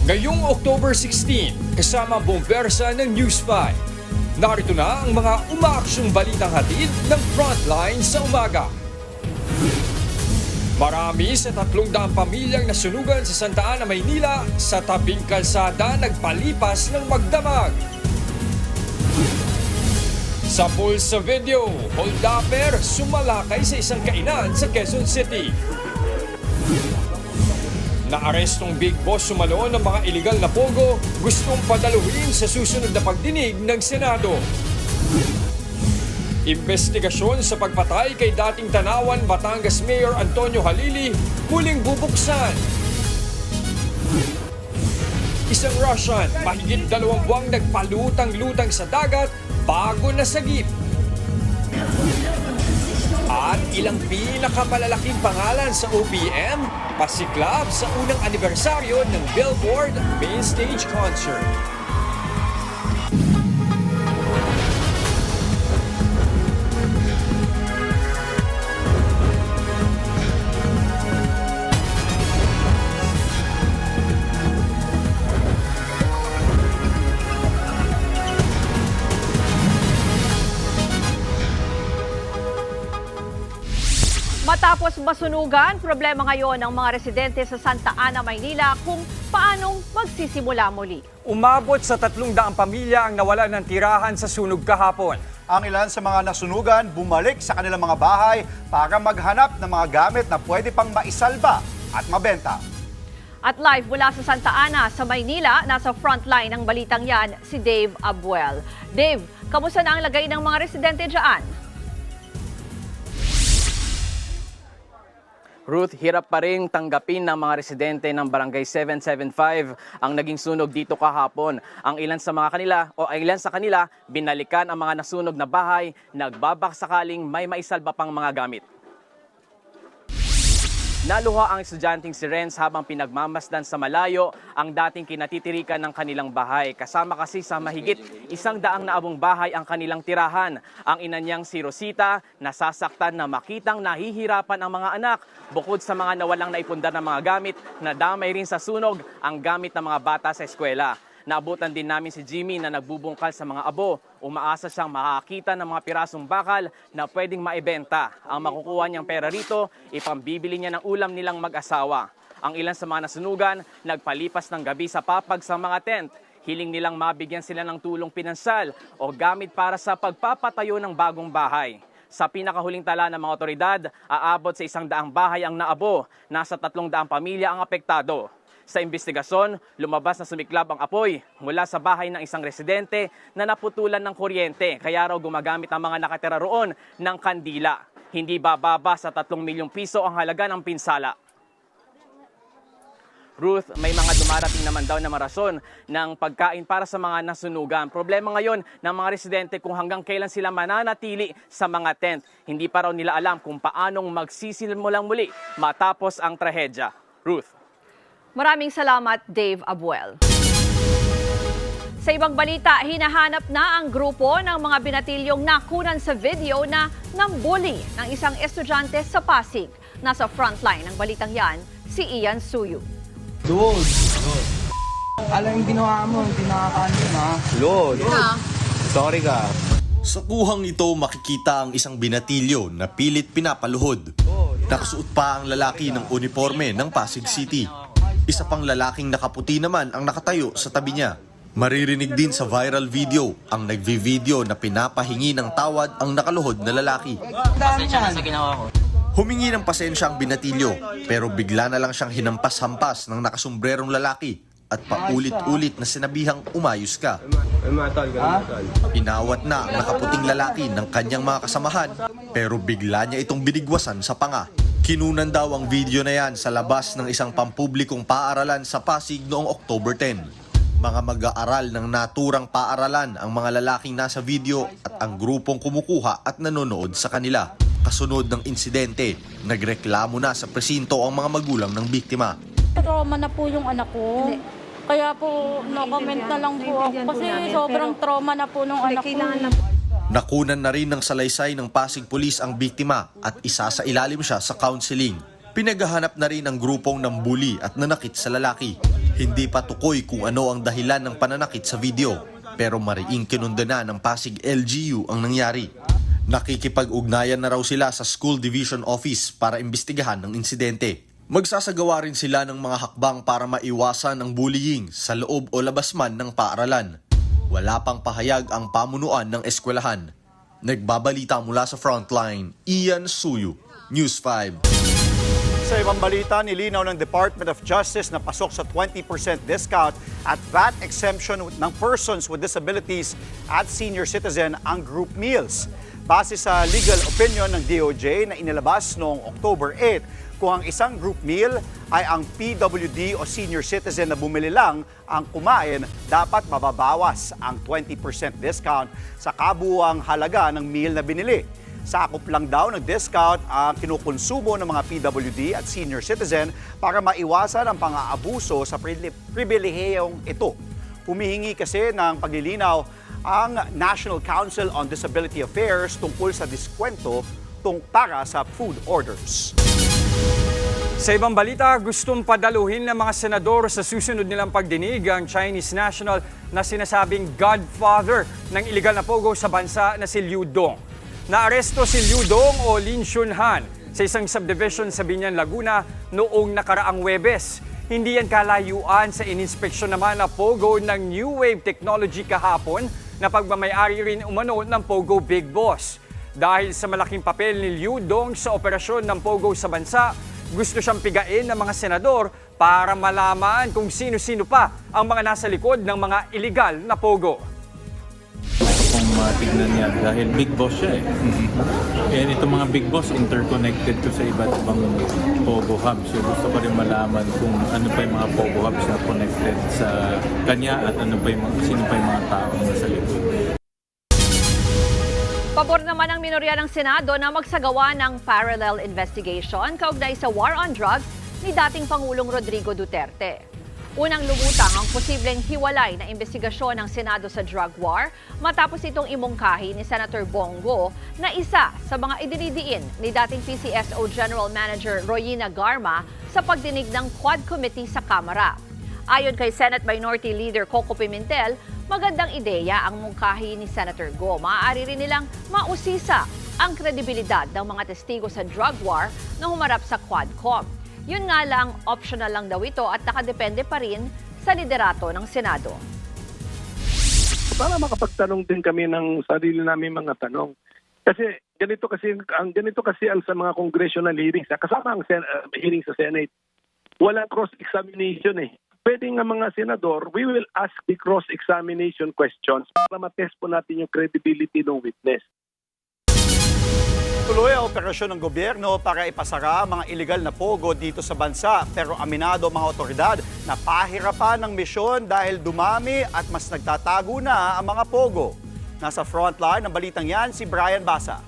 Ngayong October 16, kasama ang buong bersa ng News 5. Narito na ang mga umaaksyong balitang hatid ng Frontline sa umaga. Marami sa 300 pamilyang nasunugan sa Santa Ana, Maynila sa tabing kalsada nagpalipas ng magdamag. Sa pulse sa video, holdupper sumalakay sa isang kainan sa Quezon City. Naarestong Big Boss sumalo ng mga iligal na pogo gustong padaluhin sa susunod na pagdinig ng Senado. Investigasyon sa pagpatay kay dating Tanawan, Batangas Mayor Antonio Halili muling bubuksan. Isang Russian mahigit 2 buwang nagpalutang-lutang sa dagat bago nasagip. At ilang pinakamalalaking pangalan sa OPM pasiklab sa unang anibersaryo ng Billboard Main Stage Concert. Matapos masunugan, problema ngayon ng mga residente sa Santa Ana, Maynila kung paanong magsisimula muli. Umabot sa 300 pamilya ang nawalan ng tirahan sa sunog kahapon. Ang ilan sa mga nasunugan bumalik sa kanilang mga bahay para maghanap ng mga gamit na pwede pang maisalba at mabenta. At live mula sa Santa Ana sa Maynila, nasa frontline ng balitang yan si Dave Abuel. Dave, kamusta na ang lagay ng mga residente dyan? Ruth, hirap pa rin tanggapin ng mga residente ng Barangay 775 ang naging sunog dito kahapon. Ang ilan sa kanila, binalikan ang mga nasunog na bahay, nagbabakasakaling may maisalba pang mga gamit. Naluha ang estudyanteng si Renz habang pinagmamasdan sa malayo ang dating kinatitirikan ng kanilang bahay. Kasama kasi sa mahigit 100 na abong bahay ang kanilang tirahan. Ang ina niyang si Rosita nasasaktan na makitang nahihirapan ang mga anak. Bukod sa mga nawalang naipundar ng mga gamit, nadamay rin sa sunog ang gamit ng mga bata sa eskwela. Naabutan din namin si Jimmy na nagbubungkal sa mga abo. Umaasa siyang makakita ng mga pirasong bakal na pwedeng maibenta. Ang makukuha niyang pera rito, ipambibili niya ng ulam nilang mag-asawa. Ang ilan sa mga nasunugan, nagpalipas ng gabi sa papag sa mga tent. Hiling nilang mabigyan sila ng tulong pinansyal o gamit para sa pagpapatayo ng bagong bahay. Sa pinakahuling tala ng mga otoridad, aabot sa 100 bahay ang naabo. Nasa 300 pamilya ang apektado. Sa investigasyon, lumabas na sumiklab ang apoy mula sa bahay ng isang residente na naputulan ng kuryente. Kaya raw gumagamit ang mga nakatira roon ng kandila. Hindi bababa sa 3 milyong piso ang halaga ng pinsala. Ruth, may mga dumarating naman daw na rason ng pagkain para sa mga nasunugan. Problema ngayon ng mga residente kung hanggang kailan sila mananatili sa mga tent. Hindi pa raw nila alam kung paanong magsisimulang muli matapos ang trahedya. Ruth. Maraming salamat, Dave Abuel. Sa ibang balita, hinahanap na ang grupo ng mga binatilyong nakunan sa video na nambuli ng isang estudyante sa Pasig. Nasa frontline ng balitang yan, si Ian Suyu. Dude! Alam yung ginawa mo, hindi nakakaano ha? Lord, sorry ka. Sa kuhang ito makikita ang isang binatilyo na pilit pinapaluhod. Nakasuot pa ang lalaki ng uniforme ng Pasig City. Isa pang lalaking nakaputi naman ang nakatayo sa tabi niya. Maririnig din sa viral video ang nagvi-video na pinapahingi ng tawad ang nakaluhod na lalaki. Pasensya na sa ginawa ko. Humingi ng pasensya ang binatilyo pero bigla na lang siyang hinampas-hampas ng nakasombrerong lalaki at paulit-ulit na sinabihang umayos ka. Inawat na ang nakaputing lalaki ng kanyang mga kasamahan pero bigla niya itong binigwasan sa panga. Kinunan daw ang video na yan sa labas ng isang pampublikong paaralan sa Pasig noong October 10. Mga mag-aaral ng naturang paaralan ang mga lalaking nasa video at ang grupong kumukuha at nanonood sa kanila. Kasunod ng insidente, nagreklamo na sa presinto ang mga magulang ng biktima. Trauma na po yung anak ko. Kaya po, no-comment na lang po ako. Kasi sobrang trauma na po nung anak ko. Nakunan na rin ng salaysay ng Pasig Police ang biktima at isa sa ilalim siya sa counseling. Pinaghahanap na rin ang grupong nambuli at nanakit sa lalaki. Hindi pa tukoy kung ano ang dahilan ng pananakit sa video, pero mariing kinundana ng Pasig LGU ang nangyari. Nakikipag-ugnayan na raw sila sa School Division Office para imbestigahan ng insidente. Magsasagawa rin sila ng mga hakbang para maiwasan ang bullying sa loob o labas man ng paaralan. Wala pang pahayag ang pamunuan ng eskwelahan. Nagbabalita mula sa Frontline, Ian Suyu, News 5. Sa ibang balita, nilinaw ng Department of Justice na pasok sa 20% discount at VAT exemption ng persons with disabilities at senior citizen ang group meals. Base sa legal opinion ng DOJ na inilabas noong October 8, kung ang isang group meal ay ang PWD o senior citizen na bumili lang ang kumain, dapat mababawas ang 20% discount sa kabuuang halaga ng meal na binili. Sakop lang daw ng discount ang kinukonsumo ng mga PWD at senior citizen para maiwasan ang pang-aabuso sa pribilehiyong ito. Humihingi kasi ng paglilinaw ang National Council on Disability Affairs tungkol sa diskwento para sa food orders. Sa ibang balita, gustong padaluhin ng mga senador sa susunod nilang pagdinig ang Chinese national na sinasabing godfather ng iligal na pogo sa bansa na si Liu Dong. Naaresto si Liu Dong o Lin Chunhan sa isang subdivision sa Biñan, Laguna noong nakaraang Huwebes. Hindi yan kalayuan sa ininspeksyon naman na pogo ng New Wave Technology kahapon na pagmamayari rin umano ng Pogo Big Boss. Dahil sa malaking papel ni Liu Dong sa operasyon ng pogo sa bansa, gusto siyang pigain ng mga senador para malaman kung sino-sino pa ang mga nasa likod ng mga iligal na pogo. Kung matignan yan dahil big boss siya And itong mga big boss interconnected to sa iba't ibang Pogo hubs. So gusto ko rin malaman kung ano pa yung mga Pogo hubs na connected sa kanya at sino pa yung mga tao na nasa likod. Pabor naman ang minorya ng Senado na magsagawa ng parallel investigation kaugnay sa war on drugs ni dating Pangulong Rodrigo Duterte. Unang lumutang ang posibleng hiwalay na investigasyon ng Senado sa drug war matapos itong imungkahi ni Senator Bongo na isa sa mga idinidiin ni dating PCSO General Manager Royina Garma sa pagdinig ng Quad Committee sa Kamara. Ayon kay Senate Minority Leader Coco Pimentel, magandang ideya ang mungkahi ni Senator Go. Maaari rin nilang mausisa ang kredibilidad ng mga testigo sa drug war na humarap sa Quadcom. Yun nga lang, optional lang daw ito at nakadepende pa rin sa liderato ng Senado. Para makapagtanong din kami ng sarili namin mga tanong. Kasi ganito kasi ang sa mga congressional hearings, kasama ang hearing sa Senate, walang cross-examination Pwede nga mga senador, we will ask the cross-examination questions para matest po natin yung credibility ng witness. Tuloy ang operasyon ng gobyerno para ipasara ang mga iligal na pogo dito sa bansa. Pero aminado ang mga otoridad na pahirapan ng misyon dahil dumami at mas nagtatago na ang mga pogo. Nasa frontline ng balitang yan si Brian Basa.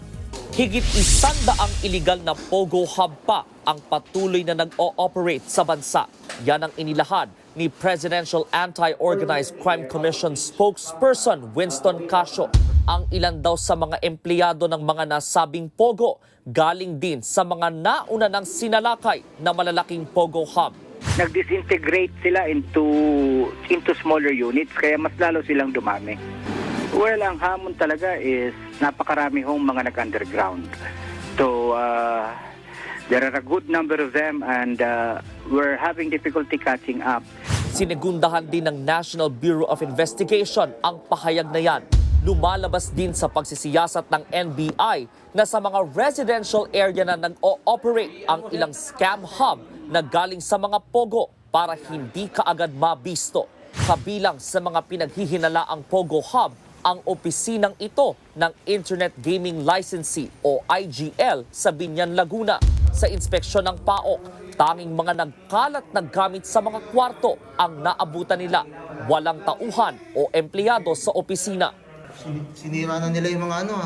Higit 100 iligal na pogo hub pa ang patuloy na nag-o-operate sa bansa. Yan ang inilahad ni Presidential Anti-Organized Crime Commission spokesperson Winston Casio. Ang ilan daw sa mga empleyado ng mga nasabing pogo galing din sa mga nauna ng sinalakay na malalaking pogo hub. Nag-disintegrate sila into smaller units kaya mas lalo silang dumami. Well, ang hamon talaga is napakarami hong mga nag-underground. So, there are a good number of them and we're having difficulty catching up. Sinigundahan din ng National Bureau of Investigation ang pahayag na yan. Lumalabas din sa pagsisiyasat ng NBI na sa mga residential area na nag-o-operate ang ilang scam hub na galing sa mga pogo para hindi kaagad mabisto. Kabilang sa mga pinaghihinalaang pogo hub ang opisinang ito ng Internet Gaming Licensee o IGL sa Biñan, Laguna. Sa inspeksyon ng PAOK, tanging mga nagkalat na gamit sa mga kwarto ang naabutan nila. Walang tauhan o empleyado sa opisina. Sinira na nila yung mga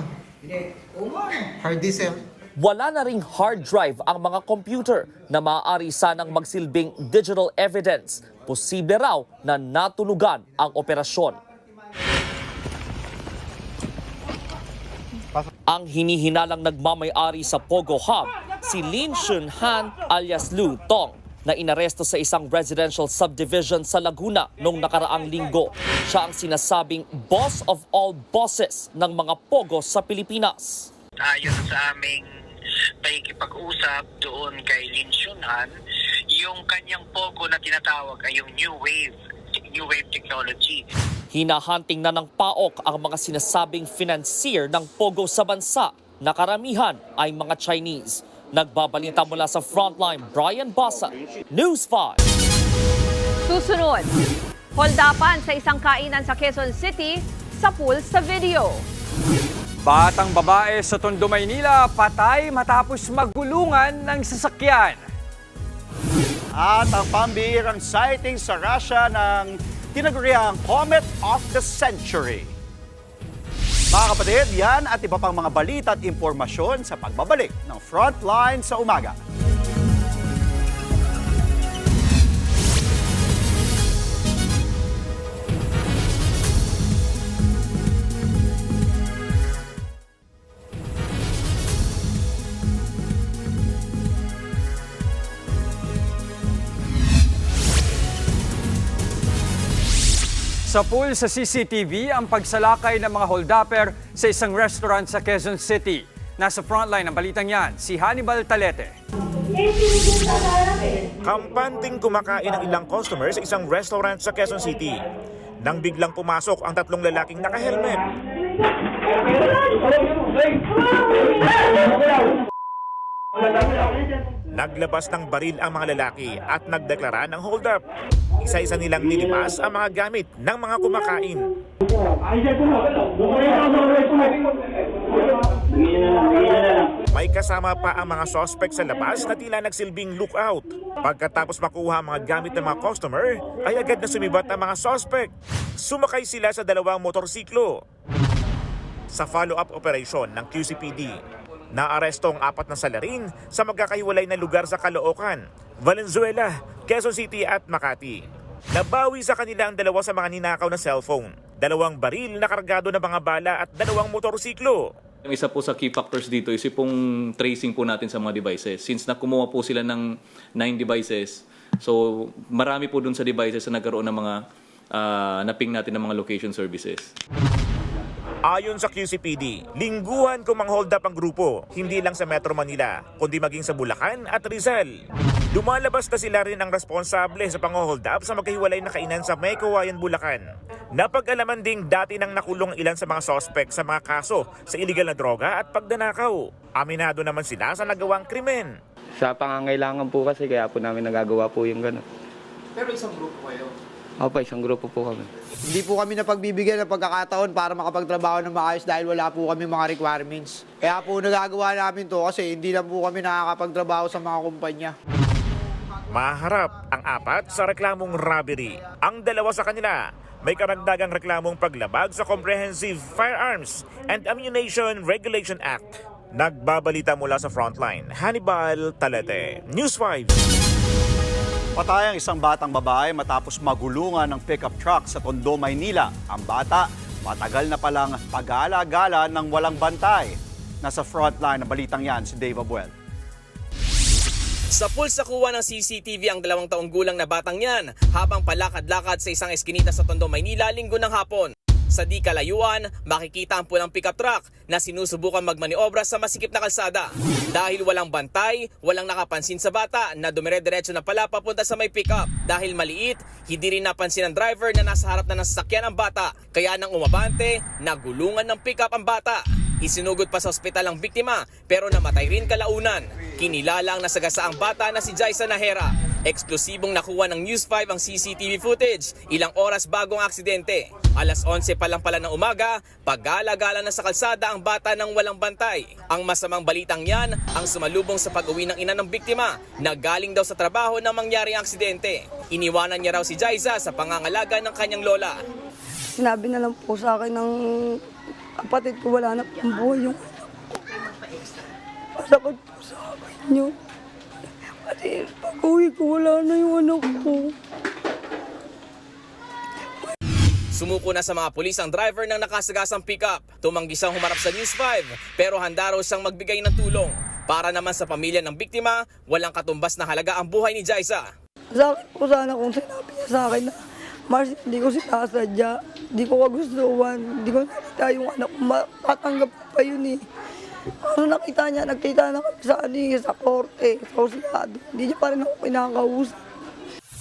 hard disk. Wala na ring hard drive ang mga computer na maaari sanang magsilbing digital evidence. Posible raw na natulugan ang operasyon. Ang hinihinalang nagmamay-ari sa Pogo Hub, si Lin Chunhan alias Liu Dong. na inaresto sa isang residential subdivision sa Laguna noong nakaraang linggo. Siya ang sinasabing boss of all bosses ng mga pogo sa Pilipinas. Ayon sa aming pakikipag-usap doon kay Lin Xunhan, yung kanyang pogo na tinatawag ay yung New Wave technology. Hinahunting na ng PAOK ang mga sinasabing financier ng pogo sa bansa na karamihan ay mga Chinese. Nagbabalita mula sa Frontline, Brian Basa, News 5. Susunod, holdapan sa isang kainan sa Quezon City sa pool sa video. Batang babae sa Tondo, Maynila, patay matapos magulungan ng sasakyan. At ang pambihirang sighting sa Russia ng tinaguriang Comet of the Century. Mga kapatid, yan at iba pang mga balita at impormasyon sa pagbabalik ng Frontline sa umaga. Sa pool sa CCTV ang pagsalakay ng mga holdupper sa isang restaurant sa Quezon City. Nasa frontline ng balitang yan, si Hannibal Talete. Kampanting kumakain ang ilang customers sa isang restaurant sa Quezon City. Nang biglang pumasok ang tatlong lalaking naka-helmet. Naglabas ng baril ang mga lalaki at nagdeklara ng hold up. Isa-isa nilang nilimas ang mga gamit ng mga kumakain. May kasama pa ang mga suspect sa labas na tila nagsilbing lookout. Pagkatapos makuha ang mga gamit ng mga customer, ay agad na sumibat ang mga suspect. Sumakay sila sa dalawang motorsiklo. Sa follow-up operation ng QCPD, naaresto ang 4 na salarin sa magkakahiwalay na lugar sa Caloocan, Valenzuela, Quezon City at Makati. Nabawi sa kanila ang 2 sa mga ninakaw na cellphone, 2 baril na kargado ng mga bala at 2 motorsiklo. Yung isa po sa key factors dito is yung tracing po natin sa mga devices. Since nakumuha po sila ng 9 devices, so marami po dun sa devices na nagkaroon ng mga naping natin ng mga location services. Ayon sa QCPD, lingguhan kung mang-hold up ang grupo, hindi lang sa Metro Manila, kundi maging sa Bulacan at Rizal. Lumalabas na sila rin ang responsable sa pang-hold up sa magkahiwalay na kainan sa Maykawayan, Bulacan. Napag-alaman ding dati nang nakulong ilan sa mga suspect sa mga kaso sa illegal na droga at pagdanakaw. Aminado naman sila sa nagawang krimen. Sa pangangailangan po kasi kaya po namin nagagawa po yung gano'n. Pero isang grupo kayo? Opo, isang grupo po kami. Hindi po kami napagbibigyan ng pagkakataon para makapagtrabaho ng maayos dahil wala po kami mga requirements. Kaya po nagagawa namin to kasi hindi lang po kami nakakapagtrabaho sa mga kumpanya. Maharap ang 4 sa reklamong robbery. Ang 2 sa kanila may karagdagang reklamong paglabag sa Comprehensive Firearms and Ammunition Regulation Act. Nagbabalita mula sa Frontline, Hannibal Talete, News 5. Patay ang isang batang babae matapos magulungan ng pickup truck sa Tondo, Maynila. Ang bata, matagal na palang pag-aala-gala ng walang bantay. Nasa frontline ng balitang yan si Dave Abuel. Sa pool sa kuha ng CCTV ang 2 taong gulang na batang yan habang palakad-lakad sa isang eskinita sa Tondo, Maynila linggo ng hapon. Sa di kalayuan, makikita ang pulang pickup truck na sinusubukan magmaniobra sa masikip na kalsada. Dahil walang bantay, walang nakapansin sa bata na dumire-diretso na pala papunta sa may pickup. Dahil maliit, hindi rin napansin ng driver na nasa harap na ng sasakyan ang bata. Kaya nang umabante, nagulungan ng pickup ang bata. Isinugod pa sa ospital ang biktima pero namatay rin kalaunan. Kinilala ang nasagasaang bata na si Jaisa Nahera. Eksklusibong nakuha ng News 5 ang CCTV footage ilang oras bago ang aksidente. Alas 11 pa lang pala ng umaga, paggala-gala na sa kalsada ang bata ng walang bantay. Ang masamang balitang yan ang sumalubong sa pag-uwi ng ina ng biktima na galing daw sa trabaho nang mangyari ang aksidente. Iniwanan niya raw si Jaisa sa pangangalaga ng kanyang lola. Sinabi na lang po sa akin ng kapatid ko wala na pang buhay yung masakot po sa akin yun. Kasi pag-uwi ko wala na yung anak ko. Sumuko na sa mga pulis ang driver ng nakasagasang pickup. Tumanggi siyang humarap sa News 5 pero handa raw siyang magbigay ng tulong. Para naman sa pamilya ng biktima, walang katumbas na halaga ang buhay ni Jaisa. Sa akin po sana kung sinabi niya sa akin na, Mars, hindi ko sinasadya, hindi ko kagustuhan, hindi ko nakita yung anak ko, matanggap pa yun eh. Ano nakita niya, nagkita na kami sa korte, sa husyado, hindi niya pa rin ako pinakausap.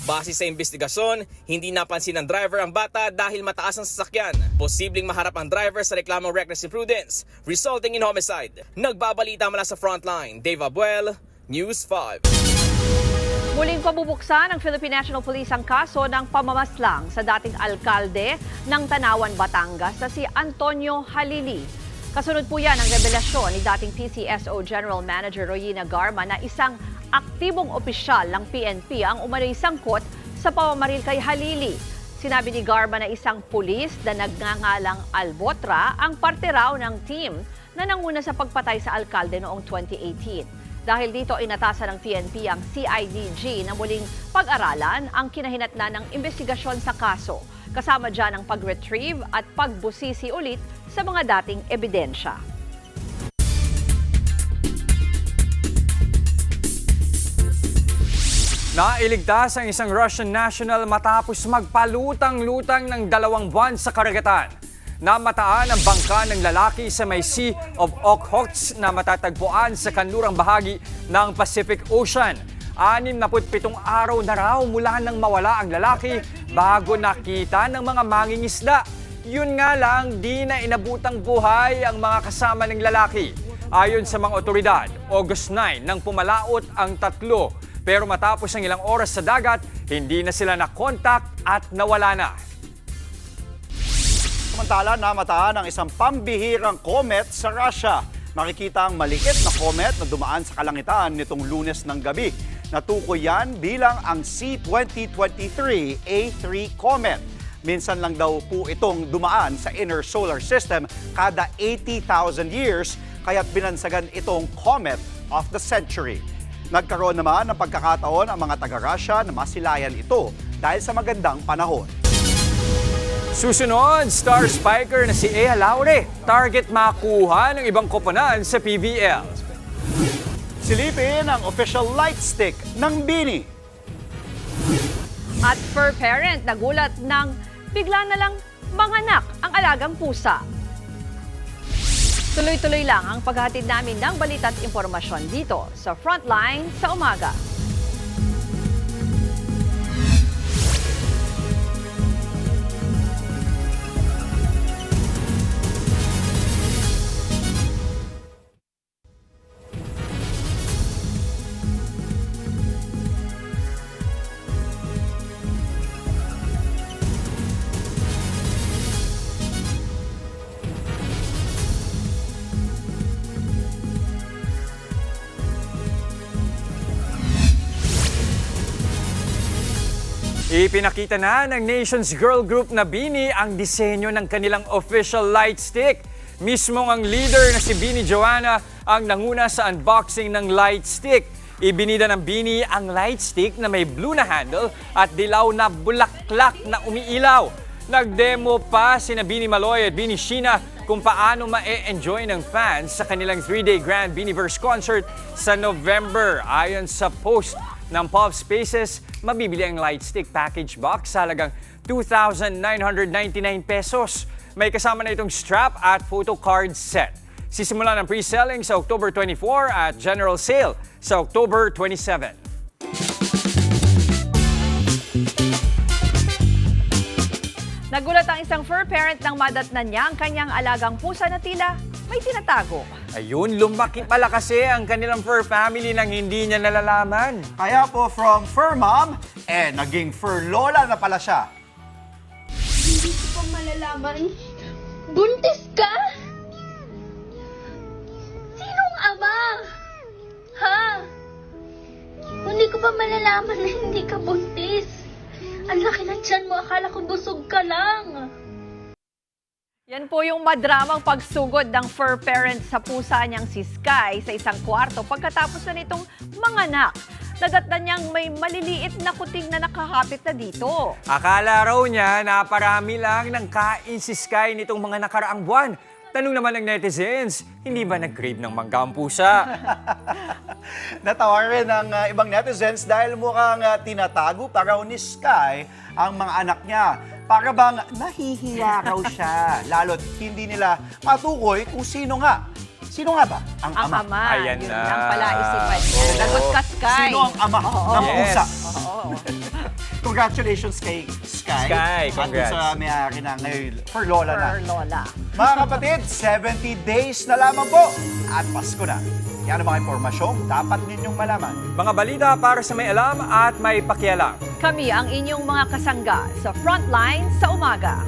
Base sa investigasyon, hindi napansin ng driver ang bata dahil mataas ang sasakyan. Posibleng maharap ang driver sa reklamong reckless imprudence, resulting in homicide. Nagbabalita mula sa Frontline, Dave Abuel, News 5. Muling pabubuksan ng Philippine National Police ang kaso ng pamamaslang sa dating alkalde ng Tanawan, Batangas na si Antonio Halili. Kasunod po yan ang revelasyon ni dating PCSO General Manager Royina Garma na isang aktibong opisyal ng PNP ang umano'y sangkot sa pamamaril kay Halili. Sinabi ni Garma na isang pulis na nagngangalang Albotra ang parte raw ng team na nanguna sa pagpatay sa alkalde noong 2018. Dahil dito inatasan ng PNP ang CIDG na muling pag-aralan ang kinahinatnan ng investigasyon sa kaso. Kasama dyan ang pag-retrieve at pagbusisi ulit sa mga dating ebidensya. Nailigtas ang isang Russian national matapos magpalutang-lutang ng 2 buwan sa karagatan. Namataan ang bangka ng lalaki sa may Sea of Okhotsk na matatagpuan sa kanlurang bahagi ng Pacific Ocean. 67 araw na raw mula nang mawala ang lalaki bago nakita ng mga mangingisda. Yun nga lang, di na inabutang buhay ang mga kasama ng lalaki. Ayon sa mga otoridad, August 9 nang pumalaot ang 3. Pero matapos ang ilang oras sa dagat, hindi na sila nakontak at nawala na. Samantala, namataan ang isang pambihirang comet sa Russia. Makikita ang maliit na comet na dumaan sa kalangitan nitong Lunes ng gabi. Natukoy yan bilang ang C2023-A3 comet. Minsan lang daw po itong dumaan sa inner solar system kada 80,000 years, kaya't binansagan itong comet of the century. Nagkaroon naman ng pagkakataon ang mga taga-Russia na masilayan ito dahil sa magandang panahon. Susunod, star spiker na si Ea Laure. Target makuha ng ibang koponan sa PBL. Silipin ang official light stick ng BINI. At fur parent nagulat ng bigla na lang manganak ang alagang pusa. Tuloy-tuloy lang ang paghahatid namin ng balita at impormasyon dito sa Frontline sa umaga. Ipinakita na ng Nation's Girl Group na BINI ang disenyo ng kanilang official light stick. Mismong ang leader na si BINI Joanna ang nanguna sa unboxing ng light stick. Ibinida ng BINI ang light stick na may blue na handle at dilaw na bulaklak na umiilaw. Nag-demo pa sina BINI Maloy at BINI Sheena kung paano ma-enjoy ng fans sa kanilang 3-day Grand BINIverse concert sa November. Ayon sa post ng Pop Spaces, mabibili ang light stick package box sa halagang 2,999 pesos. May kasama na itong strap at photo card set. Sisimula ng pre-selling sa October 24 at general sale sa October 27. Nagulat ang isang fur parent nang madatnan niya ang kanyang alagang pusa na tila may tinatago. Ayun, lumaki pala kasi ang kanilang fur family nang hindi niya nalalaman. Kaya po from fur mom, naging fur lola na pala siya. Hindi ko pa malalaman. Buntis ka? Sinong ama? Ha? Hindi ko pa malalaman na hindi ka buntis. Ang laki ng tiyan mo, akala ko busog ka lang. Yan po yung madramang pagsugod ng fur parent sa pusa niyang si Sky sa isang kwarto pagkatapos na nitong manganak. Nadatnan niyang may maliliit na kuting na nakakapit na dito. Akala raw niya na parami lang ng kain si Sky nitong mga nakaraang buwan. Tanong naman ng netizens, hindi ba nag-crave ng mangga ang pusa? Natawa rin ng ibang netizens dahil mukhang tinatago pa raw ni Sky ang mga anak niya. Para bang nahihiya raw siya. Lalo't hindi nila matukoy kung sino nga. Sino nga ba? Ang ama. Ayan yun na. ang pala isipan niya. Lagot ka, Sky. Sino ang ama ng Yes. pusa? Oo. Congratulations kay Sky. Sky, At congrats. sa may-ari na ngayon, for Lola na. Per Lola. Mga kapatid, 70 days na lamang po at Pasko na. Yan ang mga impormasyong dapat ninyong malaman. Mga balita para sa may alam at may pakialam. Kami ang inyong mga kasangga sa Frontline sa umaga.